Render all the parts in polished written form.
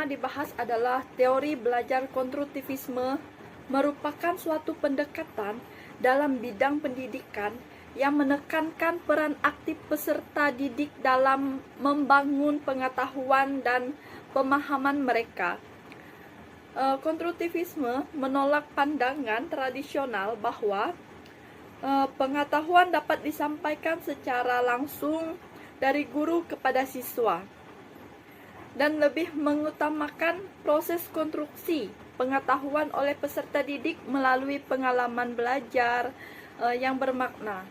dibahas adalah teori belajar konstruktivisme, merupakan suatu pendekatan dalam bidang pendidikan yang menekankan peran aktif peserta didik dalam membangun pengetahuan dan pemahaman mereka. Konstruktivisme menolak pandangan tradisional bahwa pengetahuan dapat disampaikan secara langsung dari guru kepada siswa, dan lebih mengutamakan proses konstruksi pengetahuan oleh peserta didik melalui pengalaman belajar yang bermakna.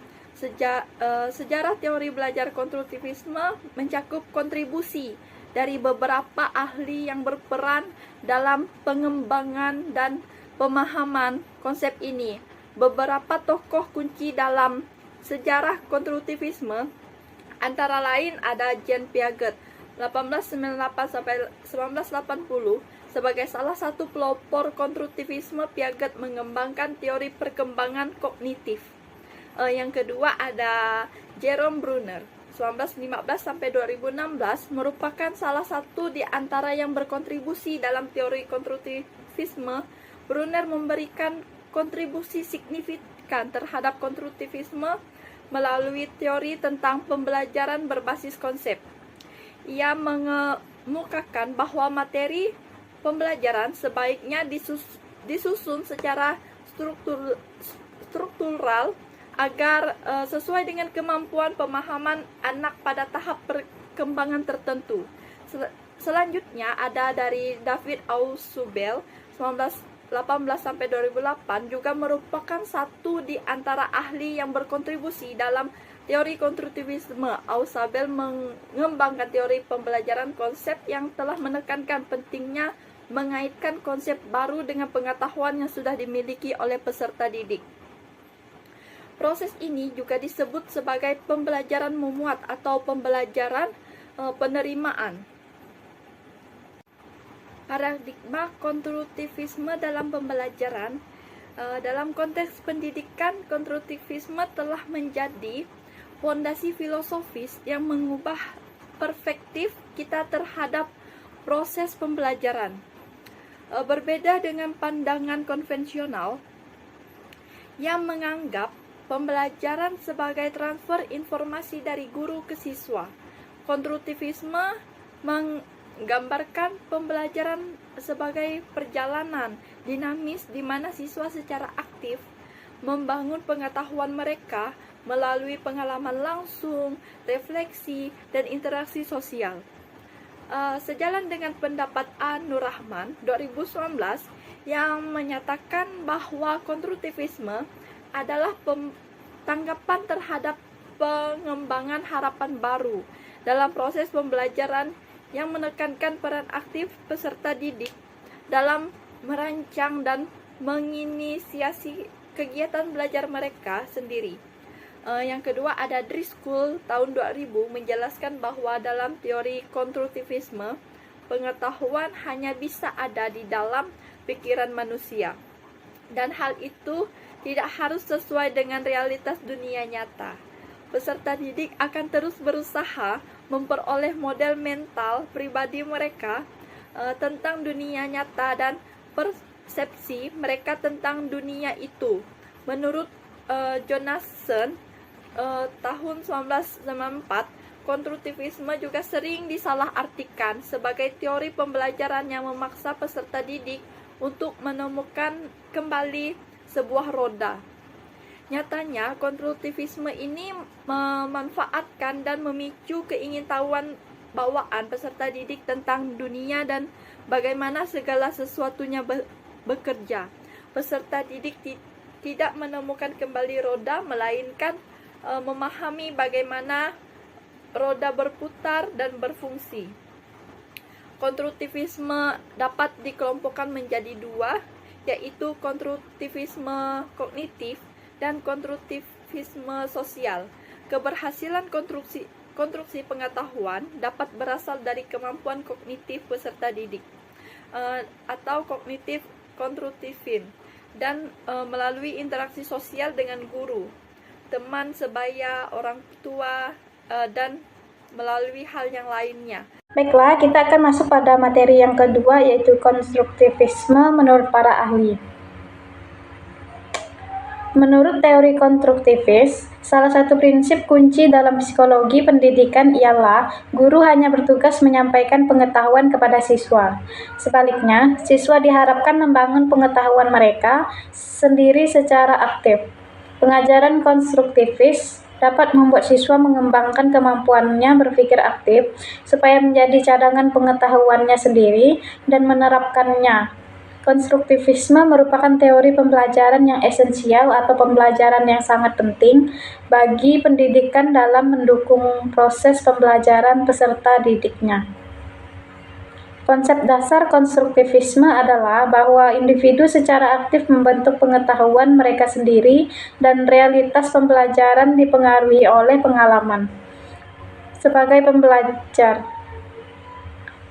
Sejarah teori belajar konstruktivisme mencakup kontribusi dari beberapa ahli yang berperan dalam pengembangan dan pemahaman konsep ini. Beberapa tokoh kunci dalam sejarah konstruktivisme antara lain ada Jean Piaget 1898 sampai 1980. Sebagai salah satu pelopor konstruktivisme, Piaget mengembangkan teori perkembangan kognitif. Yang kedua ada Jerome Bruner 1915 sampai 2016, merupakan salah satu di antara yang berkontribusi dalam teori konstruktivisme. Bruner memberikan kontribusi signifikan terhadap konstruktivisme melalui teori tentang pembelajaran berbasis konsep. Ia mengemukakan bahwa materi pembelajaran sebaiknya disusun secara struktural agar sesuai dengan kemampuan pemahaman anak pada tahap perkembangan tertentu. Selanjutnya ada dari David Ausubel 1918 sampai 2008, juga merupakan satu di antara ahli yang berkontribusi dalam teori konstruktivisme. Ausubel mengembangkan teori pembelajaran konsep yang telah menekankan pentingnya mengaitkan konsep baru dengan pengetahuan yang sudah dimiliki oleh peserta didik. Proses ini juga disebut sebagai pembelajaran memuat atau pembelajaran penerimaan. Paradigma konstruktivisme dalam pembelajaran. Dalam konteks pendidikan, konstruktivisme telah menjadi fondasi filosofis yang mengubah perspektif kita terhadap proses pembelajaran. Berbeda dengan pandangan konvensional yang menganggap pembelajaran sebagai transfer informasi dari guru ke siswa, konstruktivisme menggambarkan pembelajaran sebagai perjalanan dinamis di mana siswa secara aktif membangun pengetahuan mereka melalui pengalaman langsung, refleksi, dan interaksi sosial. Sejalan dengan pendapat A. Nur Rahman 2019 yang menyatakan bahwa konstruktivisme adalah tanggapan terhadap pengembangan harapan baru dalam proses pembelajaran yang menekankan peran aktif peserta didik dalam merancang dan menginisiasi kegiatan belajar mereka sendiri. Yang kedua ada Driscoll tahun 2000 menjelaskan bahwa dalam teori konstruktivisme, pengetahuan hanya bisa ada di dalam pikiran manusia, dan hal itu tidak harus sesuai dengan realitas dunia nyata. Peserta didik akan terus berusaha memperoleh model mental pribadi mereka tentang dunia nyata dan persepsi mereka tentang dunia itu. Menurut Jonasson tahun 1994, konstruktivisme juga sering disalahartikan sebagai teori pembelajaran yang memaksa peserta didik untuk menemukan kembali sebuah roda. Nyatanya, konstruktivisme ini memanfaatkan dan memicu keingintahuan bawaan peserta didik tentang dunia dan bagaimana segala sesuatunya bekerja. Peserta didik tidak menemukan kembali roda, melainkan memahami bagaimana roda berputar dan berfungsi. Konstruktivisme dapat dikelompokkan menjadi dua, yaitu konstruktivisme kognitif dan konstruktivisme sosial. Keberhasilan konstruksi pengetahuan dapat berasal dari kemampuan kognitif peserta didik atau kognitif konstruktifin, dan melalui interaksi sosial dengan guru, teman sebaya, orang tua, dan melalui hal yang lainnya. Baiklah, kita akan masuk pada materi yang kedua, yaitu konstruktivisme menurut para ahli. Menurut teori konstruktivis, salah satu prinsip kunci dalam psikologi pendidikan ialah guru hanya bertugas menyampaikan pengetahuan kepada siswa. Sebaliknya, siswa diharapkan membangun pengetahuan mereka sendiri secara aktif. Pengajaran konstruktivis dapat membuat siswa mengembangkan kemampuannya berpikir aktif supaya menjadi cadangan pengetahuannya sendiri dan menerapkannya. Konstruktivisme merupakan teori pembelajaran yang esensial atau pembelajaran yang sangat penting bagi pendidikan dalam mendukung proses pembelajaran peserta didiknya. Konsep dasar konstruktivisme adalah bahwa individu secara aktif membentuk pengetahuan mereka sendiri dan realitas pembelajaran dipengaruhi oleh pengalaman. Sebagai pembelajar,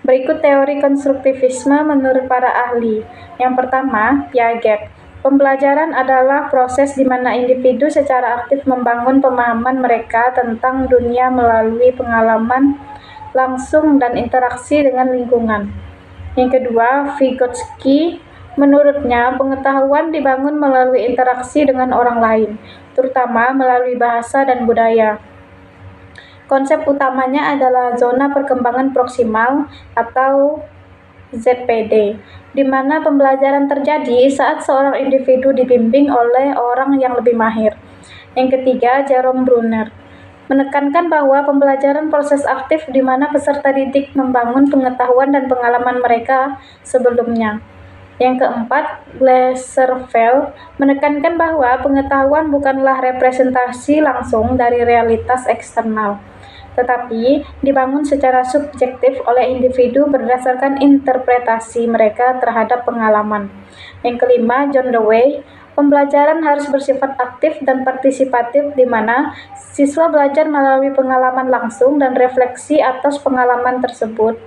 berikut teori konstruktivisme menurut para ahli. Yang pertama, Piaget. Pembelajaran adalah proses di mana individu secara aktif membangun pemahaman mereka tentang dunia melalui pengalaman langsung dan interaksi dengan lingkungan. Yang kedua, Vygotsky. Menurutnya, pengetahuan dibangun melalui interaksi dengan orang lain, terutama melalui bahasa dan budaya. Konsep utamanya adalah zona perkembangan proksimal atau ZPD, di mana pembelajaran terjadi saat seorang individu dibimbing oleh orang yang lebih mahir. Yang ketiga, Jerome Bruner menekankan bahwa pembelajaran proses aktif di mana peserta didik membangun pengetahuan dan pengalaman mereka sebelumnya. Yang keempat, Glasserveld menekankan bahwa pengetahuan bukanlah representasi langsung dari realitas eksternal, tetapi dibangun secara subjektif oleh individu berdasarkan interpretasi mereka terhadap pengalaman. Yang kelima, John Dewey, pembelajaran harus bersifat aktif dan partisipatif di mana siswa belajar melalui pengalaman langsung dan refleksi atas pengalaman tersebut.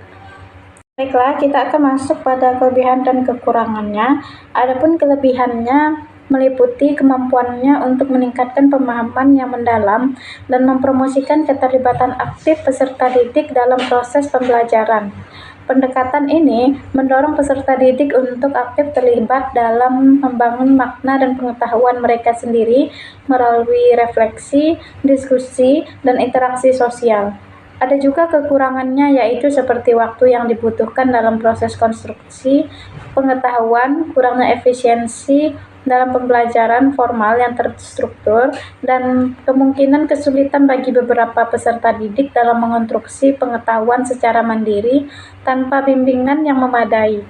Baiklah, kita akan masuk pada kelebihan dan kekurangannya. Adapun kelebihannya meliputi kemampuannya untuk meningkatkan pemahaman yang mendalam dan mempromosikan keterlibatan aktif peserta didik dalam proses pembelajaran. Pendekatan ini mendorong peserta didik untuk aktif terlibat dalam membangun makna dan pengetahuan mereka sendiri melalui refleksi, diskusi, dan interaksi sosial. Ada juga kekurangannya, yaitu seperti waktu yang dibutuhkan dalam proses konstruksi pengetahuan, kurangnya efisiensi dalam pembelajaran formal yang terstruktur, dan kemungkinan kesulitan bagi beberapa peserta didik dalam mengonstruksi pengetahuan secara mandiri tanpa bimbingan yang memadai.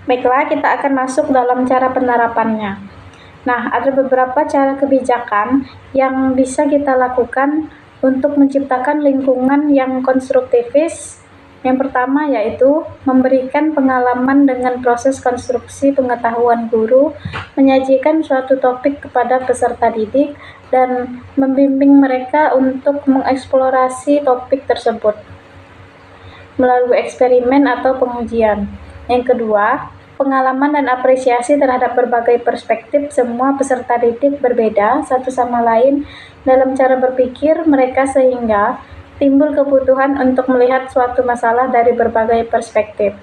Baiklah, kita akan masuk dalam cara penerapannya. Nah, ada beberapa cara kebijakan yang bisa kita lakukan untuk menciptakan lingkungan yang konstruktivis. Yang pertama yaitu memberikan pengalaman dengan proses konstruksi pengetahuan guru, menyajikan suatu topik kepada peserta didik, dan membimbing mereka untuk mengeksplorasi topik tersebut melalui eksperimen atau pengujian. Yang kedua, pengalaman dan apresiasi terhadap berbagai perspektif. Semua peserta didik berbeda satu sama lain dalam cara berpikir mereka sehingga timbul kebutuhan untuk melihat suatu masalah dari berbagai perspektif.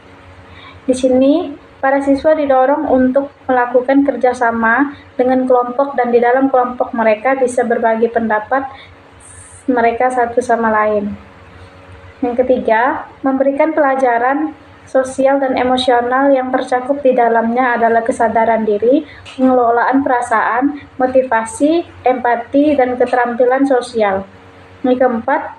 Di sini, para siswa didorong untuk melakukan kerjasama dengan kelompok dan di dalam kelompok mereka bisa berbagi pendapat mereka satu sama lain. Yang ketiga, memberikan pelajaran sosial dan emosional yang tercakup di dalamnya adalah kesadaran diri, pengelolaan perasaan, motivasi, empati, dan keterampilan sosial. Yang keempat,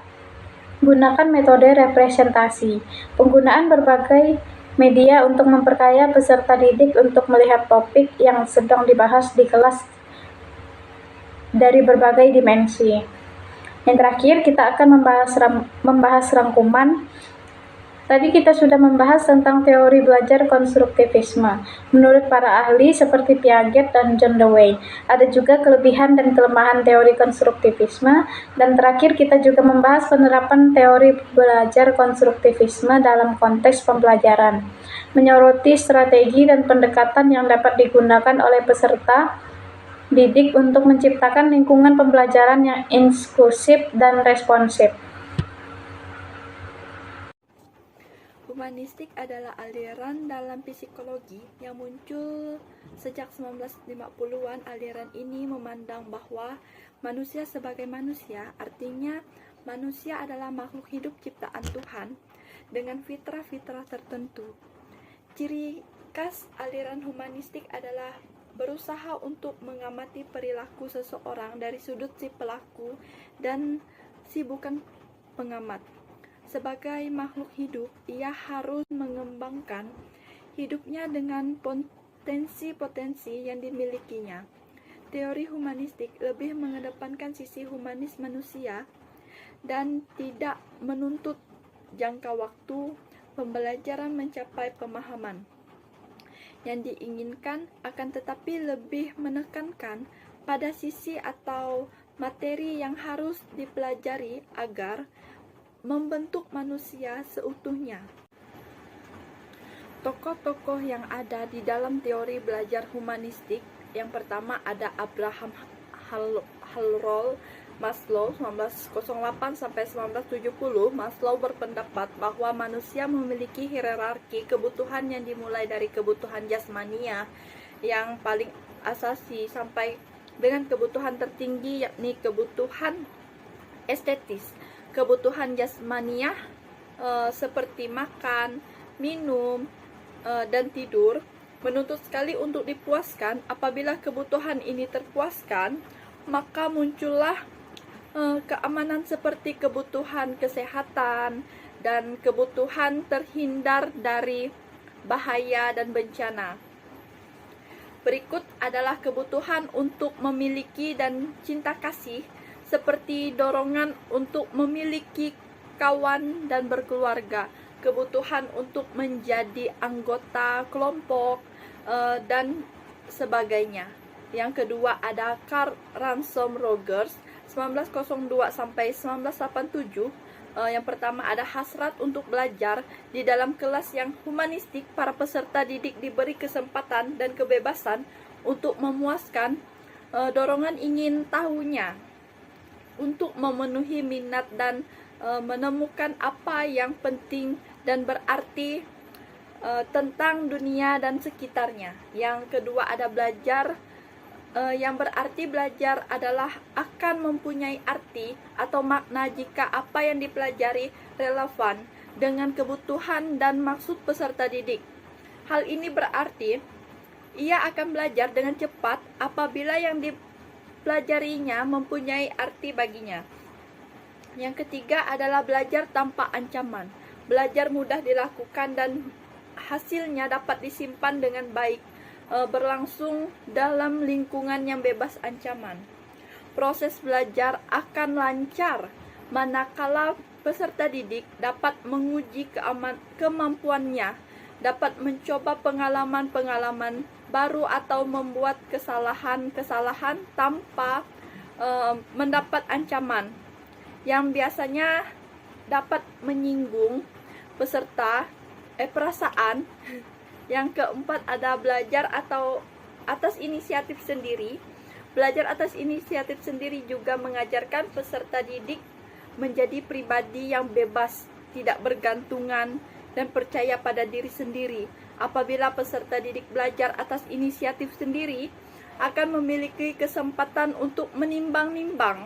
gunakan metode representasi. Penggunaan berbagai media untuk memperkaya peserta didik untuk melihat topik yang sedang dibahas di kelas dari berbagai dimensi. Yang terakhir, kita akan membahas rangkuman. Tadi kita sudah membahas tentang teori belajar konstruktivisme. Menurut para ahli seperti Piaget dan John Dewey, ada juga kelebihan dan kelemahan teori konstruktivisme. Dan terakhir kita juga membahas penerapan teori belajar konstruktivisme dalam konteks pembelajaran, menyoroti strategi dan pendekatan yang dapat digunakan oleh peserta didik untuk menciptakan lingkungan pembelajaran yang inklusif dan responsif. humanistik adalah aliran dalam psikologi yang muncul sejak 1950-an. Aliran ini memandang bahwa manusia sebagai manusia, artinya manusia adalah makhluk hidup ciptaan Tuhan dengan fitrah-fitrah tertentu. Ciri khas aliran humanistik adalah berusaha untuk mengamati perilaku seseorang dari sudut si pelaku dan si bukan pengamat. Sebagai makhluk hidup, ia harus mengembangkan hidupnya dengan potensi-potensi yang dimilikinya. Teori humanistik lebih mengedepankan sisi humanis manusia dan tidak menuntut jangka waktu pembelajaran mencapai pemahaman yang diinginkan, akan tetapi lebih menekankan pada sisi atau materi yang harus dipelajari agar membentuk manusia seutuhnya. Tokoh-tokoh yang ada di dalam teori belajar humanistik, yang pertama ada Abraham Maslow 1908-1970. Maslow berpendapat bahwa manusia memiliki hierarki kebutuhan yang dimulai dari kebutuhan jasmania yang paling asasi sampai dengan kebutuhan tertinggi, yakni kebutuhan estetis. Kebutuhan jasmania seperti makan, minum, dan tidur menuntut sekali untuk dipuaskan. Apabila kebutuhan ini terpuaskan, maka muncullah keamanan seperti kebutuhan kesehatan dan kebutuhan terhindar dari bahaya dan bencana. Berikut adalah kebutuhan untuk memiliki dan cinta kasih, seperti dorongan untuk memiliki kawan dan berkeluarga, kebutuhan untuk menjadi anggota kelompok, dan sebagainya. Yang kedua ada Karl Ransom Rogers 1902 sampai 1987. Yang pertama ada hasrat untuk belajar. Di dalam kelas yang humanistik, para peserta didik diberi kesempatan dan kebebasan untuk memuaskan dorongan ingin tahunya, untuk memenuhi minat dan menemukan apa yang penting dan berarti tentang dunia dan sekitarnya. Yang kedua ada belajar, yang berarti belajar adalah akan mempunyai arti atau makna jika apa yang dipelajari relevan dengan kebutuhan dan maksud peserta didik. Hal ini berarti ia akan belajar dengan cepat apabila yang dipelajarinya mempunyai arti baginya. Yang ketiga adalah belajar tanpa ancaman. Belajar mudah dilakukan dan hasilnya dapat disimpan dengan baik, berlangsung dalam lingkungan yang bebas ancaman. Proses belajar akan lancar manakala peserta didik dapat menguji kemampuannya, dapat mencoba pengalaman-pengalaman baru atau membuat kesalahan-kesalahan tanpa mendapat ancaman yang biasanya dapat menyinggung peserta perasaan. Yang keempat ada belajar atau atas inisiatif sendiri. Belajar atas inisiatif sendiri juga mengajarkan peserta didik menjadi pribadi yang bebas, tidak bergantungan, dan percaya pada diri sendiri. Apabila peserta didik belajar atas inisiatif sendiri, akan memiliki kesempatan untuk menimbang-nimbang.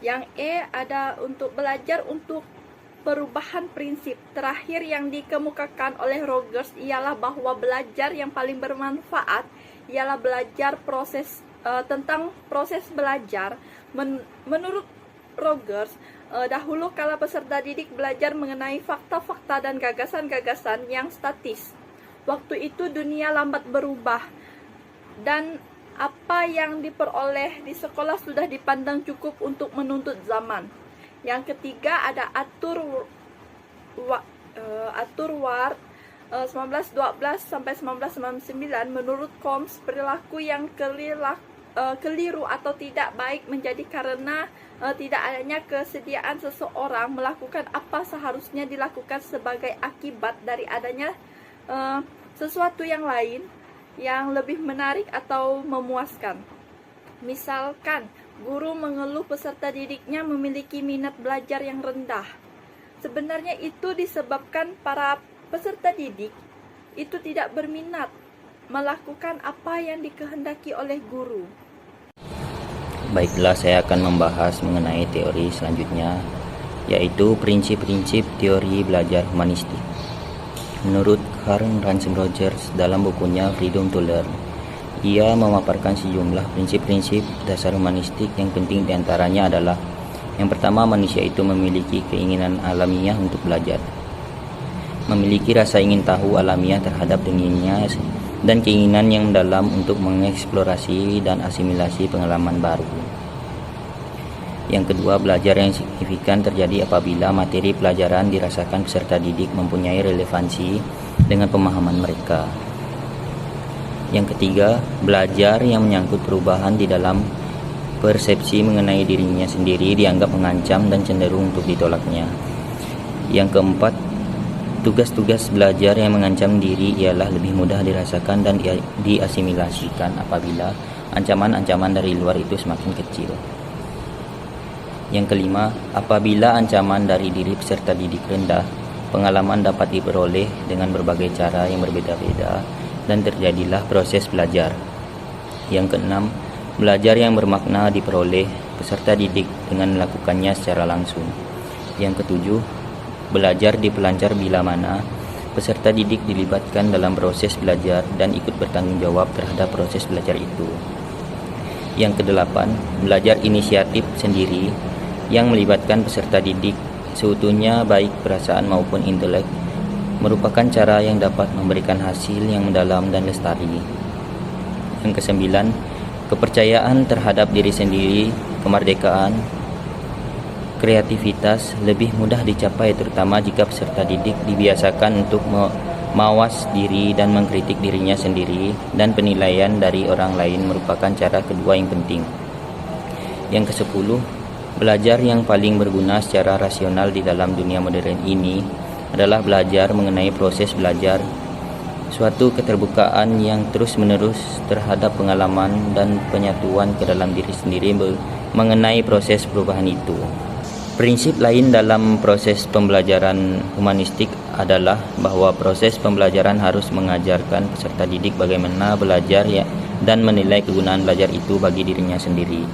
Yang E ada untuk belajar untuk perubahan prinsip. Terakhir yang dikemukakan oleh Rogers ialah bahwa belajar yang paling bermanfaat ialah belajar tentang proses belajar. Menurut Rogers, dahulu kala peserta didik belajar mengenai fakta-fakta dan gagasan-gagasan yang statis. Waktu itu dunia lambat berubah dan apa yang diperoleh di sekolah sudah dipandang cukup untuk menuntut zaman. Yang ketiga ada Arthur Ward 1912 sampai 1999. Menurut Combs, perilaku yang keliru atau tidak baik menjadi karena tidak adanya kesediaan seseorang melakukan apa seharusnya dilakukan sebagai akibat dari adanya sesuatu yang lain yang lebih menarik atau memuaskan. Misalkan guru mengeluh peserta didiknya memiliki minat belajar yang rendah. Sebenarnya itu disebabkan para peserta didik itu tidak berminat melakukan apa yang dikehendaki oleh guru. Baiklah, saya akan membahas mengenai teori selanjutnya, yaitu prinsip-prinsip teori belajar humanistik. Menurut Carl Ransom Rogers dalam bukunya Freedom to Learn, ia memaparkan sejumlah prinsip-prinsip dasar humanistik yang penting diantaranya adalah: yang pertama, manusia itu memiliki keinginan alamiah untuk belajar, memiliki rasa ingin tahu alamiah terhadap dirinya, dan keinginan yang mendalam untuk mengeksplorasi dan asimilasi pengalaman baru. Yang kedua, belajar yang signifikan terjadi apabila materi pelajaran dirasakan peserta didik mempunyai relevansi dengan pemahaman mereka. Yang ketiga, belajar yang menyangkut perubahan di dalam persepsi mengenai dirinya sendiri dianggap mengancam dan cenderung untuk ditolaknya. Yang keempat, tugas-tugas belajar yang mengancam diri ialah lebih mudah dirasakan dan diasimilasikan apabila ancaman-ancaman dari luar itu semakin kecil. Yang kelima, apabila ancaman dari diri peserta didik rendah, pengalaman dapat diperoleh dengan berbagai cara yang berbeda-beda dan terjadilah proses belajar. Yang keenam, belajar yang bermakna diperoleh peserta didik dengan melakukannya secara langsung. Yang ketujuh, belajar dipelancar bila mana peserta didik dilibatkan dalam proses belajar dan ikut bertanggung jawab terhadap proses belajar itu. Yang kedelapan, belajar inisiatif sendiri yang melibatkan peserta didik seutuhnya baik perasaan maupun intelek merupakan cara yang dapat memberikan hasil yang mendalam dan lestari. Yang kesembilan, kepercayaan terhadap diri sendiri, kemerdekaan, kreativitas lebih mudah dicapai terutama jika peserta didik dibiasakan untuk mawas diri dan mengkritik dirinya sendiri, dan penilaian dari orang lain merupakan cara kedua yang penting. Yang kesepuluh, belajar yang paling berguna secara rasional di dalam dunia modern ini adalah belajar mengenai proses belajar, suatu keterbukaan yang terus-menerus terhadap pengalaman dan penyatuan ke dalam diri sendiri mengenai proses perubahan itu. Prinsip lain dalam proses pembelajaran humanistik adalah bahwa proses pembelajaran harus mengajarkan peserta didik bagaimana belajar dan menilai kegunaan belajar itu bagi dirinya sendiri.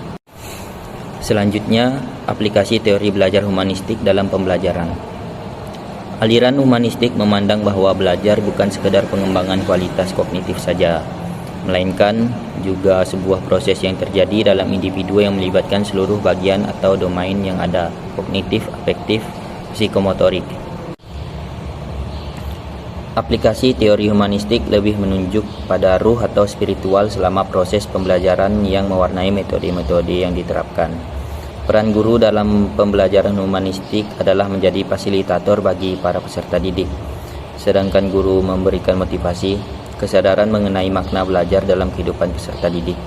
Selanjutnya, aplikasi teori belajar humanistik dalam pembelajaran. Aliran humanistik memandang bahwa belajar bukan sekedar pengembangan kualitas kognitif saja, melainkan juga sebuah proses yang terjadi dalam individu yang melibatkan seluruh bagian atau domain yang ada, kognitif, afektif, psikomotorik. Aplikasi teori humanistik lebih menunjuk pada ruh atau spiritual selama proses pembelajaran yang mewarnai metode-metode yang diterapkan. Peran guru dalam pembelajaran humanistik adalah menjadi fasilitator bagi para peserta didik, sedangkan guru memberikan motivasi, kesadaran mengenai makna belajar dalam kehidupan peserta didik.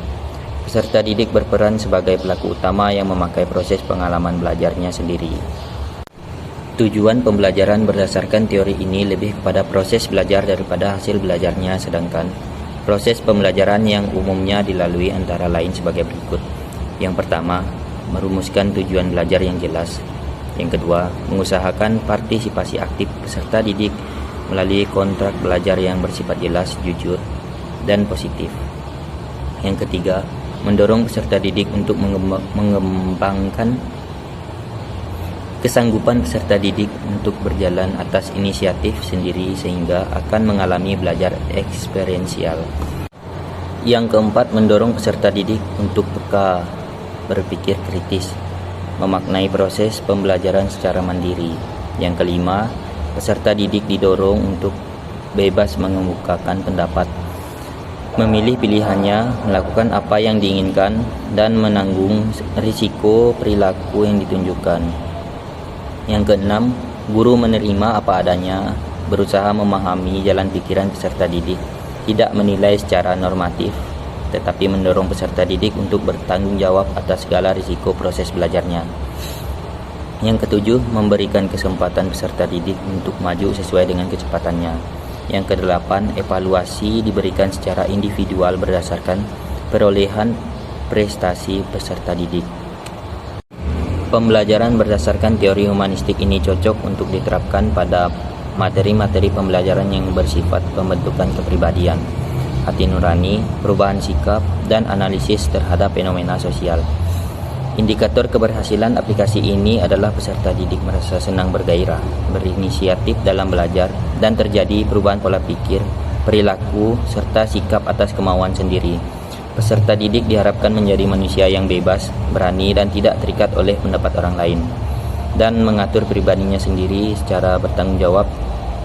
Peserta didik berperan sebagai pelaku utama yang memakai proses pengalaman belajarnya sendiri. Tujuan pembelajaran berdasarkan teori ini lebih kepada proses belajar daripada hasil belajarnya, sedangkan proses pembelajaran yang umumnya dilalui antara lain sebagai berikut. Yang pertama, merumuskan tujuan belajar yang jelas. Yang kedua, mengusahakan partisipasi aktif peserta didik melalui kontrak belajar yang bersifat jelas, jujur, dan positif. Yang ketiga, mendorong peserta didik untuk mengembangkan kesanggupan peserta didik untuk berjalan atas inisiatif sendiri sehingga akan mengalami belajar eksperiensial. Yang keempat, mendorong peserta didik untuk peka, berpikir kritis, memaknai proses pembelajaran secara mandiri. Yang kelima, peserta didik didorong untuk bebas mengemukakan pendapat, memilih pilihannya, melakukan apa yang diinginkan, dan menanggung risiko perilaku yang ditunjukkan. Yang keenam, guru menerima apa adanya, berusaha memahami jalan pikiran peserta didik, tidak menilai secara normatif, tetapi mendorong peserta didik untuk bertanggung jawab atas segala risiko proses belajarnya. Yang ketujuh, memberikan kesempatan peserta didik untuk maju sesuai dengan kecepatannya. Yang kedelapan, evaluasi diberikan secara individual berdasarkan perolehan prestasi peserta didik. Pembelajaran berdasarkan teori humanistik ini cocok untuk diterapkan pada materi-materi pembelajaran yang bersifat pembentukan kepribadian, hati nurani, perubahan sikap, dan analisis terhadap fenomena sosial. Indikator keberhasilan aplikasi ini adalah peserta didik merasa senang bergairah, berinisiatif dalam belajar, dan terjadi perubahan pola pikir, perilaku, serta sikap atas kemauan sendiri. Peserta didik diharapkan menjadi manusia yang bebas, berani, dan tidak terikat oleh pendapat orang lain, dan mengatur pribadinya sendiri secara bertanggung jawab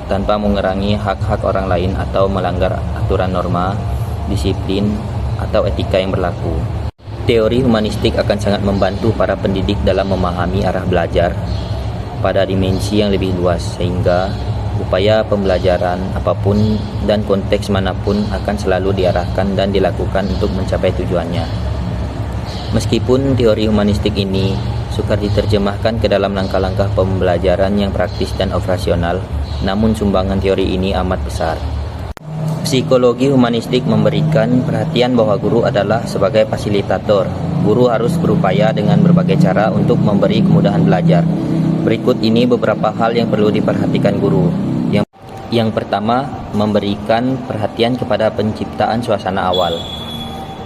tanpa mengurangi hak-hak orang lain atau melanggar aturan norma, disiplin, atau etika yang berlaku. Teori humanistik akan sangat membantu para pendidik dalam memahami arah belajar pada dimensi yang lebih luas, sehingga upaya pembelajaran apapun dan konteks manapun akan selalu diarahkan dan dilakukan untuk mencapai tujuannya. Meskipun teori humanistik ini sukar diterjemahkan ke dalam langkah-langkah pembelajaran yang praktis dan operasional, namun sumbangan teori ini amat besar. Psikologi humanistik memberikan perhatian bahwa guru adalah sebagai fasilitator. Guru harus berupaya dengan berbagai cara untuk memberi kemudahan belajar. Berikut ini beberapa hal yang perlu diperhatikan guru. Yang pertama, memberikan perhatian kepada penciptaan suasana awal,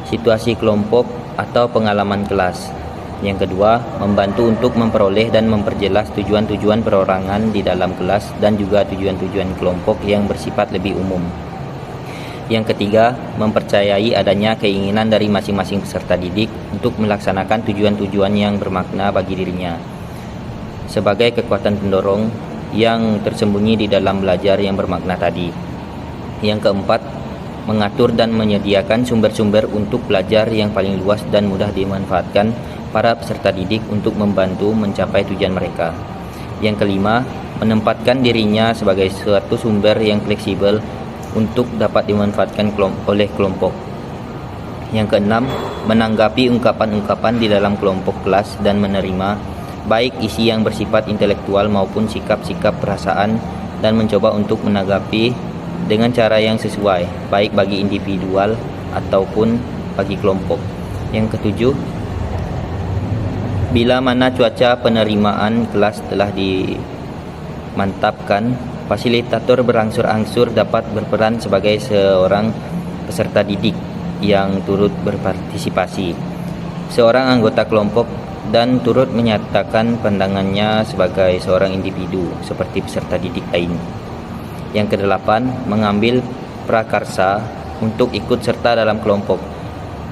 situasi kelompok atau pengalaman kelas. Yang kedua, membantu untuk memperoleh dan memperjelas tujuan-tujuan perorangan di dalam kelas dan juga tujuan-tujuan kelompok yang bersifat lebih umum. Yang ketiga, mempercayai adanya keinginan dari masing-masing peserta didik untuk melaksanakan tujuan-tujuan yang bermakna bagi dirinya, sebagai kekuatan pendorong yang tersembunyi di dalam belajar yang bermakna tadi. Yang keempat, mengatur dan menyediakan sumber-sumber untuk belajar yang paling luas dan mudah dimanfaatkan para peserta didik untuk membantu mencapai tujuan mereka. Yang kelima, menempatkan dirinya sebagai suatu sumber yang fleksibel untuk dapat dimanfaatkan oleh kelompok. Yang keenam, menanggapi ungkapan-ungkapan di dalam kelompok kelas dan menerima baik isi yang bersifat intelektual maupun sikap-sikap perasaan, dan mencoba untuk menanggapi dengan cara yang sesuai, baik bagi individual ataupun bagi kelompok. Yang ketujuh, bila mana cuaca penerimaan kelas telah dimantapkan, fasilitator berangsur-angsur dapat berperan sebagai seorang peserta didik yang turut berpartisipasi, seorang anggota kelompok, dan turut menyatakan pandangannya sebagai seorang individu seperti peserta didik lain. Yang kedelapan, mengambil prakarsa untuk ikut serta dalam kelompok,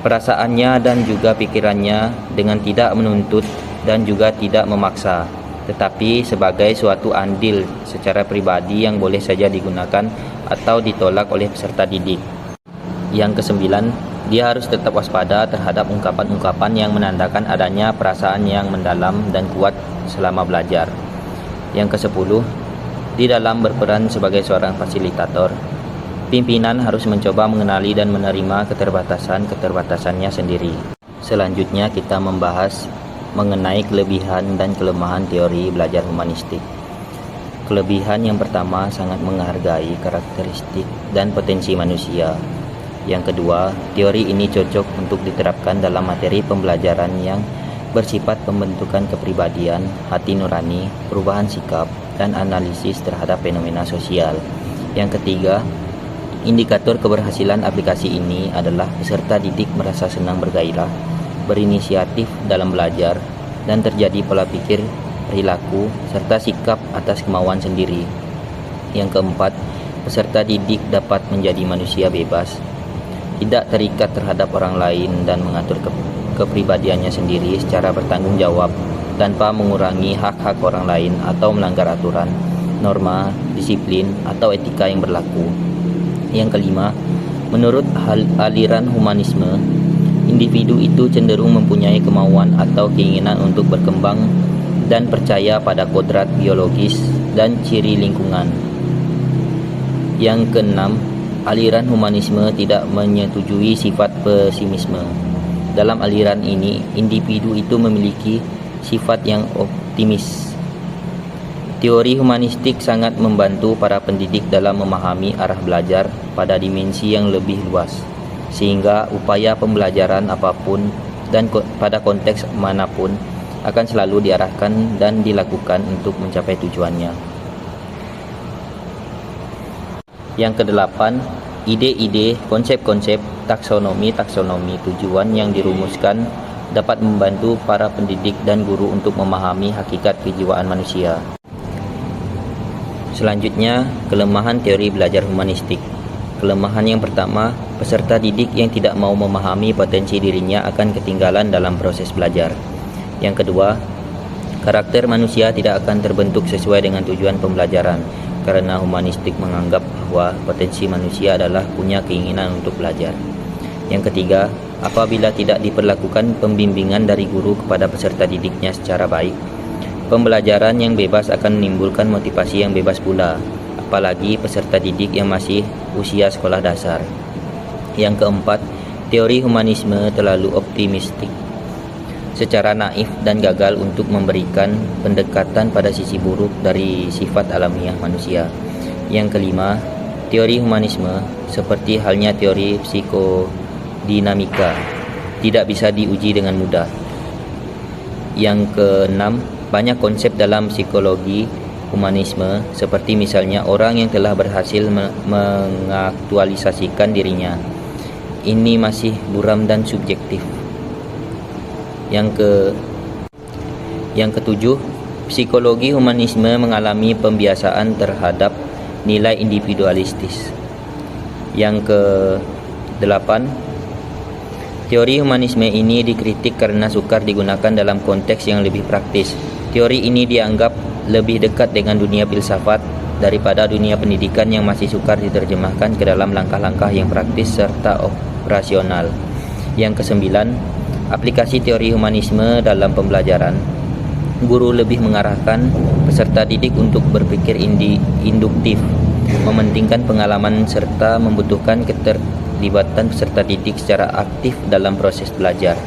perasaannya dan juga pikirannya dengan tidak menuntut dan juga tidak memaksa, tetapi sebagai suatu andil secara pribadi yang boleh saja digunakan atau ditolak oleh peserta didik. Yang kesembilan, dia harus tetap waspada terhadap ungkapan-ungkapan yang menandakan adanya perasaan yang mendalam dan kuat selama belajar. Yang kesepuluh, di dalam berperan sebagai seorang fasilitator, pimpinan harus mencoba mengenali dan menerima keterbatasannya sendiri. Selanjutnya kita membahas mengenai kelebihan dan kelemahan teori belajar humanistik. Kelebihan yang pertama, sangat menghargai karakteristik dan potensi manusia. Yang kedua, teori ini cocok untuk diterapkan dalam materi pembelajaran yang bersifat pembentukan kepribadian, hati nurani, perubahan sikap, dan analisis terhadap fenomena sosial. Yang ketiga, indikator keberhasilan aplikasi ini adalah peserta didik merasa senang bergairah, berinisiatif dalam belajar, dan terjadi pola pikir, perilaku, serta sikap atas kemauan sendiri. Yang keempat, peserta didik dapat menjadi manusia bebas, tidak terikat terhadap orang lain, dan mengatur kepribadiannya sendiri secara bertanggung jawab tanpa mengurangi hak-hak orang lain atau melanggar aturan, norma, disiplin, atau etika yang berlaku. Yang kelima, menurut aliran humanisme, individu itu cenderung mempunyai kemauan atau keinginan untuk berkembang dan percaya pada kodrat biologis dan ciri lingkungan. Yang keenam, aliran humanisme tidak menyetujui sifat pesimisme. Dalam aliran ini, individu itu memiliki sifat yang optimis. Teori humanistik sangat membantu para pendidik dalam memahami arah belajar pada dimensi yang lebih luas, sehingga upaya pembelajaran apapun dan pada konteks manapun akan selalu diarahkan dan dilakukan untuk mencapai tujuannya. Yang kedelapan, ide-ide, konsep-konsep, taksonomi tujuan yang dirumuskan dapat membantu para pendidik dan guru untuk memahami hakikat kejiwaan manusia. Selanjutnya, kelemahan teori belajar humanistik. Kelemahan yang pertama, peserta didik yang tidak mau memahami potensi dirinya akan ketinggalan dalam proses belajar. Yang kedua, karakter manusia tidak akan terbentuk sesuai dengan tujuan pembelajaran, karena humanistik menganggap bahwa potensi manusia adalah punya keinginan untuk belajar. Yang ketiga, apabila tidak diperlakukan pembimbingan dari guru kepada peserta didiknya secara baik, pembelajaran yang bebas akan menimbulkan motivasi yang bebas pula, apalagi peserta didik yang masih usia sekolah dasar. Yang keempat, teori humanisme terlalu optimistik, secara naif dan gagal untuk memberikan pendekatan pada sisi buruk dari sifat alamiah manusia. Yang kelima, teori humanisme seperti halnya teori psikodinamika tidak bisa diuji dengan mudah. Yang keenam, banyak konsep dalam psikologi humanisme seperti misalnya orang yang telah berhasil mengaktualisasikan dirinya. Ini masih buram dan subjektif. Yang ketujuh, psikologi humanisme mengalami pembiasaan terhadap nilai individualistis. Yang ke-8, teori humanisme ini dikritik karena sukar digunakan dalam konteks yang lebih praktis. Teori ini dianggap lebih dekat dengan dunia filsafat daripada dunia pendidikan yang masih sukar diterjemahkan ke dalam langkah-langkah yang praktis serta operasional. Yang ke-9, aplikasi teori humanisme dalam pembelajaran. Guru lebih mengarahkan peserta didik untuk berpikir induktif, mementingkan pengalaman serta membutuhkan keterlibatan peserta didik secara aktif dalam proses belajar.